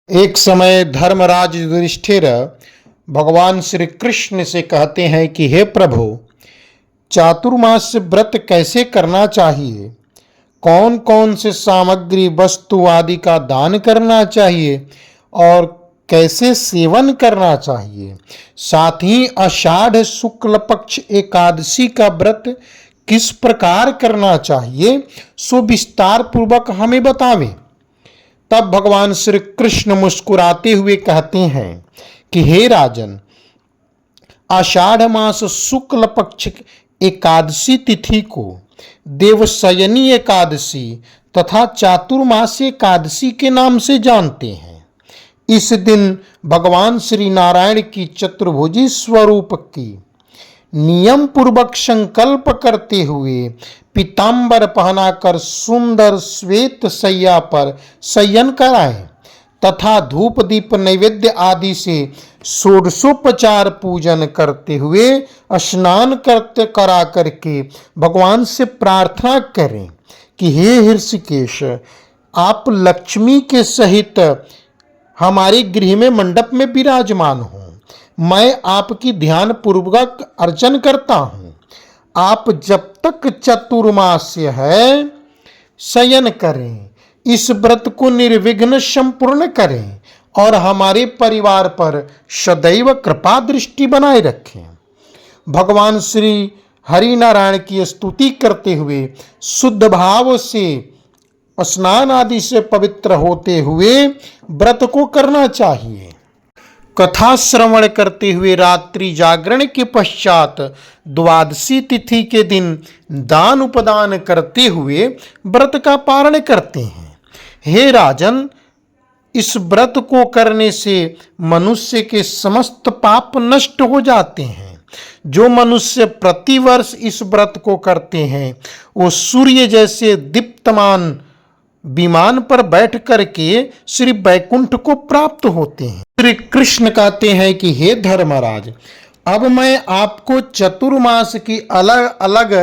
एक समय धर्मराज युधिष्ठिर भगवान श्री कृष्ण से कहते हैं कि हे प्रभु, चातुर्मास व्रत कैसे करना चाहिए, कौन कौन से सामग्री वस्तु आदि का दान करना चाहिए और कैसे सेवन करना चाहिए। साथ ही आषाढ़ शुक्ल पक्ष एकादशी का व्रत किस प्रकार करना चाहिए, सो विस्तार पूर्वक हमें बतावें। तब भगवान श्री कृष्ण मुस्कुराते हुए कहते हैं कि हे राजन, आषाढ़ मास शुक्ल पक्ष एकादशी तिथि को देवशयनी एकादशी तथा चातुर्मास एकादशी के नाम से जानते हैं। इस दिन भगवान श्री नारायण की चतुर्भुजी स्वरूप की नियम पूर्वक संकल्प करते हुए पीतांबर पहनाकर सुंदर श्वेत शैया पर शयन कराएं तथा धूप दीप नैवेद्य आदि से षोडशोपचार पूजन करते हुए स्नान करा करके भगवान से प्रार्थना करें कि हे ऋषिकेश, आप लक्ष्मी के सहित हमारे गृह में मंडप में विराजमान हो। मैं आपकी ध्यान पूर्वक अर्चन करता हूँ। आप जब तक चतुर्मास्य है शयन करें, इस व्रत को निर्विघ्न संपूर्ण करें और हमारे परिवार पर सदैव कृपा दृष्टि बनाए रखें। भगवान श्री हरि नारायण की स्तुति करते हुए शुद्ध भाव से स्नान आदि से पवित्र होते हुए व्रत को करना चाहिए। कथा श्रवण करते हुए रात्रि जागरण के पश्चात द्वादशी तिथि के दिन दान उपदान करते हुए व्रत का पारण करते हैं। हे राजन, इस व्रत को करने से मनुष्य के समस्त पाप नष्ट हो जाते हैं। जो मनुष्य प्रतिवर्ष इस व्रत को करते हैं वो सूर्य जैसे दीप्तमान विमान पर बैठ करके श्री वैकुंठ को प्राप्त होते हैं। श्री कृष्ण कहते हैं कि हे धर्मराज, अब मैं आपको चतुर्मास की अलग अलग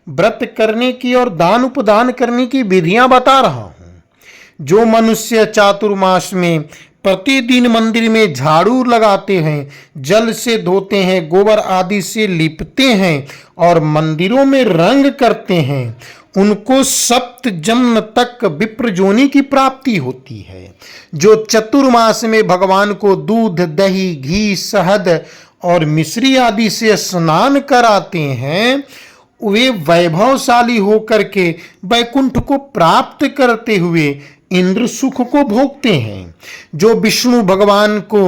व्रत करने की और दान उपदान करने की विधियां बता रहा हूं। जो मनुष्य चातुर्मास में प्रतिदिन मंदिर में झाड़ू लगाते हैं, जल से धोते हैं, गोबर आदि से लिपते हैं और मंदिरों में रंग करते हैं, उनको सप्त जन्म तक विप्र जोनि की प्राप्ति होती है। जो चतुर्मास में भगवान को दूध, दही, घी, शहद और मिश्री आदि से स्नान कराते हैं, वे वैभवशाली होकर के वैकुंठ को प्राप्त करते हुए इंद्र सुख को भोगते हैं। जो विष्णु भगवान को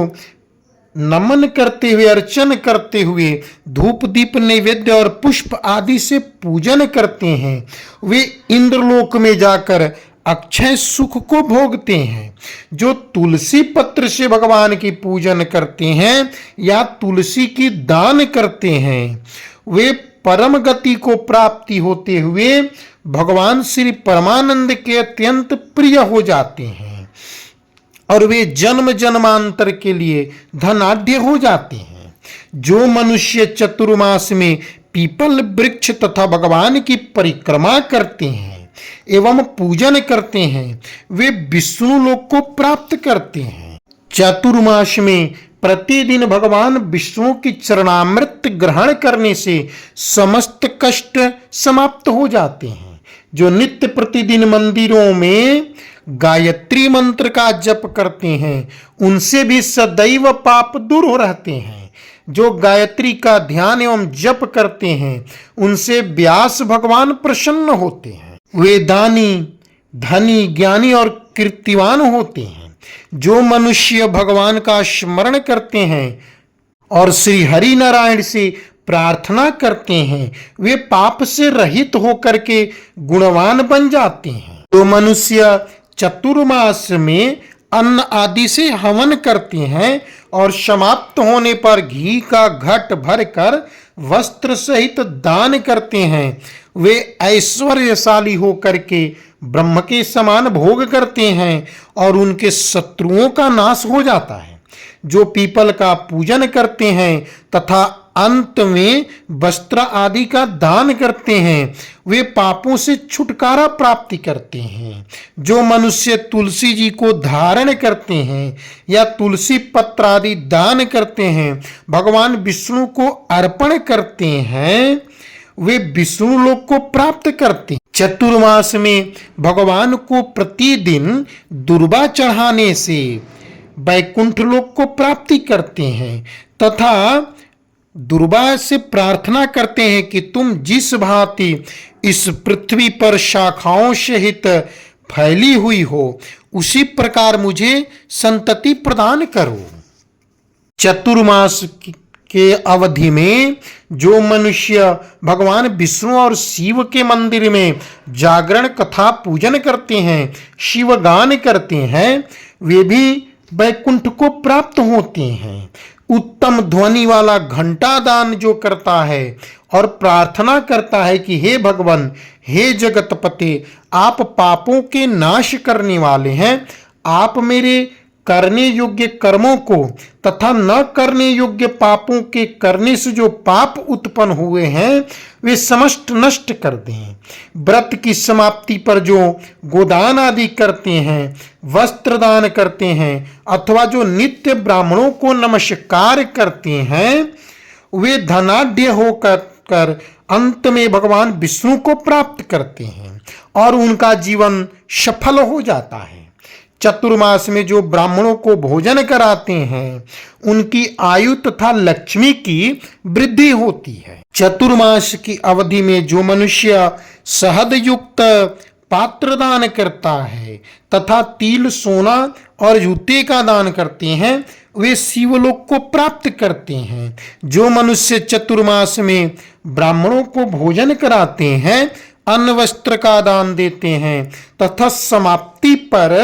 नमन करते हुए, अर्चन करते हुए धूप दीप नैवेद्य और पुष्प आदि से पूजन करते हैं, वे इंद्रलोक में जाकर अक्षय सुख को भोगते हैं। जो तुलसी पत्र से भगवान की पूजन करते हैं या तुलसी की दान करते हैं, वे परम गति को प्राप्ति होते हुए भगवान श्री परमानंद के अत्यंत प्रिय हो जाते हैं और वे जन्म जन्मांतर के लिए धनाढ्य हो जाते हैं। जो मनुष्य चतुर्मास में पीपल वृक्ष तथा भगवान की परिक्रमा करते हैं एवं पूजन करते हैं, वे विष्णु लोक को प्राप्त करते हैं। चतुर्मास में प्रतिदिन भगवान विष्णु की चरणामृत ग्रहण करने से समस्त कष्ट समाप्त हो जाते हैं। जो नित्य प्रतिदिन मंदिरों में गायत्री मंत्र का जप करते हैं, उनसे भी सदैव पाप दूर हो रहते हैं। जो गायत्री का ध्यान एवं जप करते हैं, उनसे व्यास भगवान प्रसन्न होते हैं। वे दानी, धनी, ज्ञानी और कीर्तिवान होते हैं। जो मनुष्य भगवान का स्मरण करते हैं और श्री हरि नारायण से प्रार्थना करते हैं, वे पाप से रहित होकर के गुणवान बन जाते हैं। जो मनुष्य चतुर्मास में अन्न आदि से हवन करते हैं और समाप्त होने पर घी का घट भरकर वस्त्र सहित दान करते हैं, वे ऐश्वर्यशाली होकर के ब्रह्म के समान भोग करते हैं और उनके शत्रुओं का नाश हो जाता है। जो पीपल का पूजन करते हैं तथा अंत में वस्त्र आदि का दान करते हैं वे पापों से छुटकारा प्राप्ति करते हैं। जो मनुष्य तुलसी जी को धारण करते हैं या तुलसी पत्र आदि दान करते हैं, भगवान विष्णु को अर्पण करते हैं, वे विष्णु लोक को प्राप्त करते हैं। चतुर्मास में भगवान को प्रतिदिन दुर्वा चढ़ाने से वैकुंठ लोक को प्राप्ति करते हैं तथा दुर्वा से प्रार्थना करते हैं कि तुम जिस भांति इस पृथ्वी पर शाखाओं सहित फैली हुई हो उसी प्रकार मुझे संतति प्रदान करो। चतुर्मास के अवधि में जो मनुष्य भगवान विष्णु और शिव के मंदिर में जागरण कथा पूजन करते हैं, शिवगान करते हैं, वे भी वैकुंठ को प्राप्त होते हैं। उत्तम ध्वनि वाला घंटा दान जो करता है और प्रार्थना करता है कि हे भगवान, हे जगतपते, आप पापों के नाश करने वाले हैं, आप मेरे करने योग्य कर्मों को तथा न करने योग्य पापों के करने से जो पाप उत्पन्न हुए हैं वे समस्त नष्ट कर दें। व्रत की समाप्ति पर जो गोदान आदि करते हैं, वस्त्र दान करते हैं अथवा जो नित्य ब्राह्मणों को नमस्कार करते हैं, वे धनाढ्य होकर अंत में भगवान विष्णु को प्राप्त करते हैं और उनका जीवन सफल हो जाता है। चतुर्मास में जो ब्राह्मणों को भोजन कराते हैं उनकी आयु तथा लक्ष्मी की वृद्धि होती है। चतुर्मास की अवधि में जो मनुष्य शहद युक्त पात्र दान करता है तथा तिल, सोना और जूते का दान करते हैं, वे शिवलोक को प्राप्त करते हैं। जो मनुष्य चतुर्मास में ब्राह्मणों को भोजन कराते हैं, अन्न वस्त्र का दान देते हैं तथा समाप्ति पर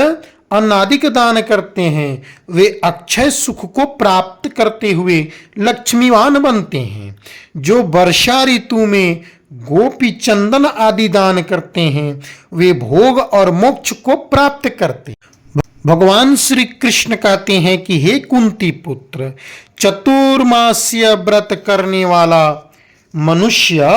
अन्नादिक दान करते हैं, वे अक्षय सुख को प्राप्त करते हुए लक्ष्मीवान बनते हैं। जो वर्षा ऋतु में गोपी चंदन आदि दान करते हैं, वे भोग और मोक्ष को प्राप्त करते हैं। भगवान श्री कृष्ण कहते हैं कि हे कुंती पुत्र, चतुर्मास्य व्रत करने वाला मनुष्य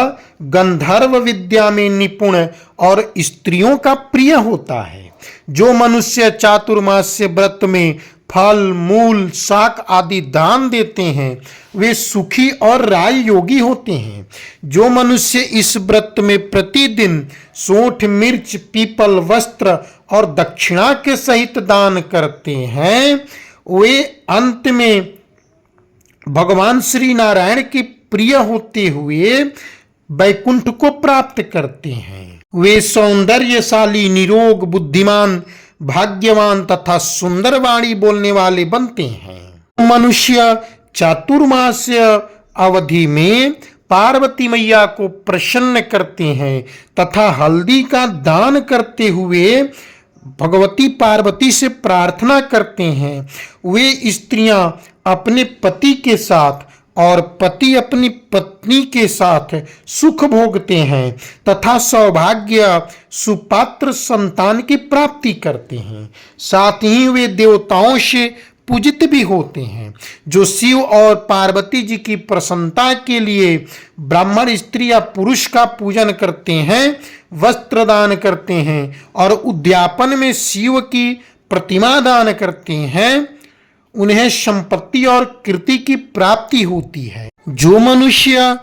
गंधर्व विद्या में निपुण और स्त्रियों का प्रिय होता है। जो मनुष्य चातुर्मास्य व्रत में फल, मूल, शाक आदि दान देते हैं, वे सुखी और राज योगी होते हैं। जो मनुष्य इस व्रत में प्रतिदिन सोंठ, मिर्च, पीपल, वस्त्र और दक्षिणा के सहित दान करते हैं, वे अंत में भगवान श्री नारायण के प्रिय होते हुए वैकुंठ को प्राप्त करते हैं। वे सौंदर्यशाली, निरोग, बुद्धिमान, भाग्यवान तथा सुंदर वाणी बोलने वाले बनते हैं। मनुष्य चातुर्मास्य अवधि में पार्वती मैया को प्रसन्न करते हैं तथा हल्दी का दान करते हुए भगवती पार्वती से प्रार्थना करते हैं। वे स्त्रियां अपने पति के साथ और पति अपनी पत्नी के साथ सुख भोगते हैं तथा सौभाग्य, सुपात्र संतान की प्राप्ति करते हैं। साथ ही वे देवताओं से पूजित भी होते हैं। जो शिव और पार्वती जी की प्रसन्नता के लिए ब्राह्मण, स्त्री या पुरुष का पूजन करते हैं, वस्त्र दान करते हैं और उद्यापन में शिव की प्रतिमा दान करते हैं, उन्हें संपत्ति और कीर्ति की प्राप्ति होती है। जो मनुष्य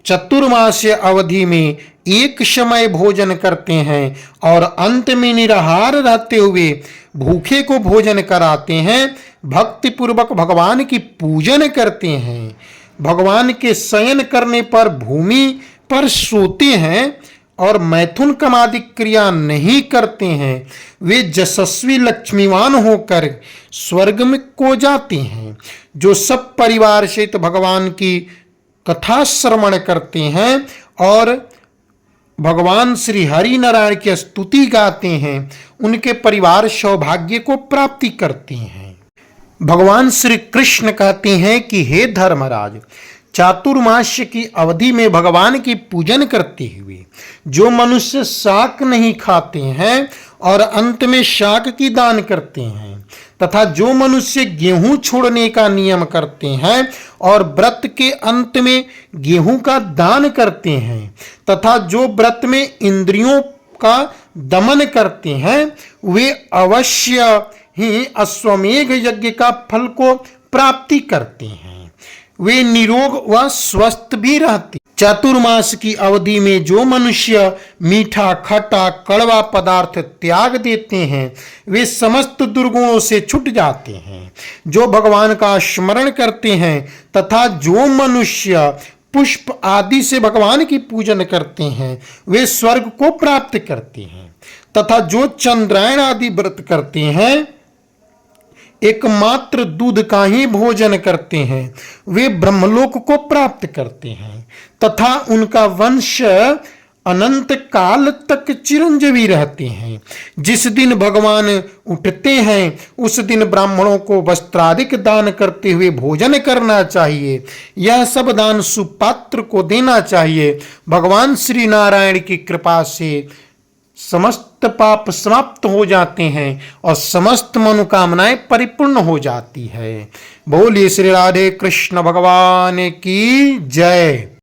चतुर्मास्य अवधि में एक समय भोजन करते हैं और अंत में निराहार रहते हुए भूखे को भोजन कराते हैं, भक्ति पूर्वक भगवान की पूजन करते हैं, भगवान के शयन करने पर भूमि पर सोते हैं और मैथुन कमादि क्रिया नहीं करते हैं, वे यशस्वी लक्ष्मीवान होकर स्वर्ग में को जाते हैं। जो सब परिवार सहित भगवान की कथा श्रवण करते हैं और भगवान श्री हरि नारायण की स्तुति गाते हैं, उनके परिवार सौभाग्य को प्राप्ति करते हैं। भगवान श्री कृष्ण कहते हैं कि हे धर्मराज, चातुर्मास्य की अवधि में भगवान की पूजन करते हुए जो मनुष्य शाक नहीं खाते हैं और अंत में शाक की दान करते हैं तथा जो मनुष्य गेहूं छोड़ने का नियम करते हैं और व्रत के अंत में गेहूं का दान करते हैं तथा जो व्रत में इंद्रियों का दमन करते हैं वे अवश्य ही अश्वमेघ यज्ञ का फल को प्राप्ति करते हैं। वे निरोग व स्वस्थ भी रहते। चातुर्मास की अवधि में जो मनुष्य मीठा खट्टा कड़वा पदार्थ त्याग देते हैं वे समस्त दुर्गुणों से छूट जाते हैं। जो भगवान का स्मरण करते हैं तथा जो मनुष्य पुष्प आदि से भगवान की पूजन करते हैं वे स्वर्ग को प्राप्त करते हैं तथा जो चंद्रायण आदि व्रत करते हैं एकमात्र दूध का ही भोजन करते हैं वे ब्रह्मलोक को प्राप्त करते हैं तथा उनका वंश अनंत काल तक चिरंजीवी रहते हैं। जिस दिन भगवान उठते हैं उस दिन ब्राह्मणों को वस्त्रादिक दान करते हुए भोजन करना चाहिए। यह सब दान सुपात्र को देना चाहिए। भगवान श्री नारायण की कृपा से समस्त पाप समाप्त हो जाते हैं और समस्त मनोकामनाएं परिपूर्ण हो जाती है। बोलिए श्री राधे कृष्ण भगवान की जय।